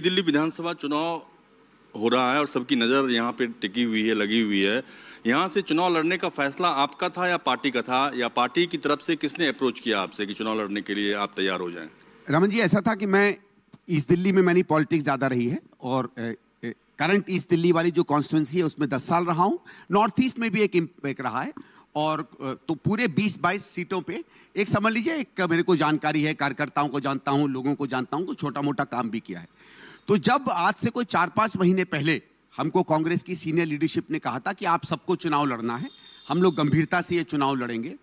दिल्ली विधानसभा चुनाव हो रहा है और सबकी नज़र यहाँ पे टिकी हुई है, लगी हुई है। यहाँ से चुनाव लड़ने का फैसला आपका था या पार्टी का था, या पार्टी की तरफ से किसने अप्रोच किया आपसे कि चुनाव लड़ने के लिए आप तैयार हो जाएं? रमन जी, ऐसा था कि मैं ईस्ट दिल्ली में मैंने पॉलिटिक्स ज़्यादा रही है और करंट ईस्ट दिल्ली वाली जो कॉन्स्टिट्यूंसी है उसमें 10 साल रहा हूँ। नॉर्थ ईस्ट में भी एक रहा है और तो पूरे 20-22 सीटों पे एक समझ लीजिए, एक मेरे को जानकारी है, कार्यकर्ताओं को जानता हूँ, लोगों को जानता हूँ, कुछ छोटा मोटा काम भी किया है। तो जब आज से कोई 4-5 महीने पहले हमको कांग्रेस की सीनियर लीडरशिप ने कहा था कि आप सबको चुनाव लड़ना है, हम लोग गंभीरता से ये चुनाव लड़ेंगे,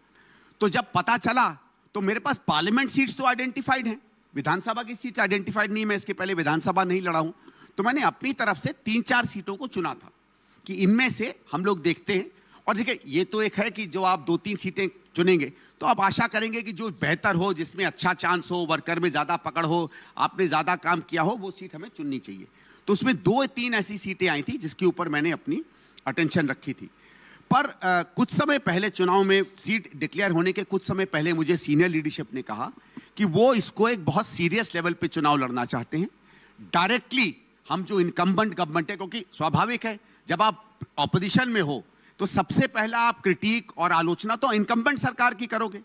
तो जब पता चला तो मेरे पास पार्लियामेंट सीट्स तो आइडेंटिफाइड हैं, विधानसभा की सीट आइडेंटिफाइड नहीं। मैं इसके पहले विधानसभा नहीं लड़ा हूं, तो मैंने अपनी तरफ से 3-4 सीटों को चुना था कि इनमें से हम लोग देखते हैं। और देखिए, ये तो एक है कि जो आप 2-3 सीटें चुनेंगे तो आप आशा करेंगे कि जो बेहतर हो, जिसमें अच्छा चांस हो, वर्कर में ज़्यादा पकड़ हो, आपने ज़्यादा काम किया हो, वो सीट हमें चुननी चाहिए। तो उसमें 2-3 ऐसी सीटें आई थी जिसके ऊपर मैंने अपनी अटेंशन रखी थी। पर कुछ समय पहले, चुनाव में सीट डिक्लेयर होने के कुछ समय पहले, मुझे सीनियर लीडरशिप ने कहा कि वो इसको एक बहुत सीरियस लेवल पे चुनाव लड़ना चाहते हैं। डायरेक्टली हम जो इनकम्बेंट गवर्नमेंट है, क्योंकि स्वाभाविक है जब आप ऑपोजिशन में हो तो सबसे पहला आप क्रिटिक और आलोचना तो इनकम्बेंट सरकार की करोगे,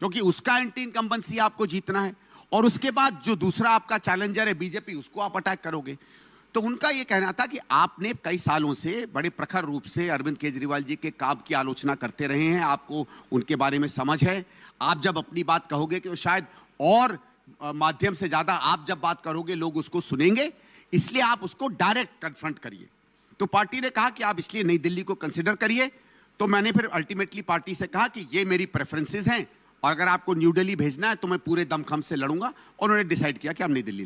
क्योंकि उसका एंटी इनकम्बेंसी आपको जीतना है, और उसके बाद जो दूसरा आपका चैलेंजर है बीजेपी, उसको आप अटैक करोगे। तो उनका ये कहना था कि आपने कई सालों से बड़े प्रखर रूप से अरविंद केजरीवाल जी के काम की आलोचना करते रहे हैं, आपको उनके बारे में समझ है। आप जब अपनी बात कहोगे कि शायद और माध्यम से ज्यादा आप जब बात करोगे लोग उसको सुनेंगे, इसलिए आप उसको डायरेक्ट कन्फ्रंट करिए। तो पार्टी ने कहा कि आप इसलिए नई दिल्ली को कंसिडर करिए। तो मैंने फिर अल्टीमेटली पार्टी से कहा कि ये मेरी प्रेफरेंसेस हैं और अगर आपको न्यू दिल्ली भेजना है तो मैं पूरे दमखम से लड़ूंगा, और उन्होंने डिसाइड किया कि हम नई दिल्ली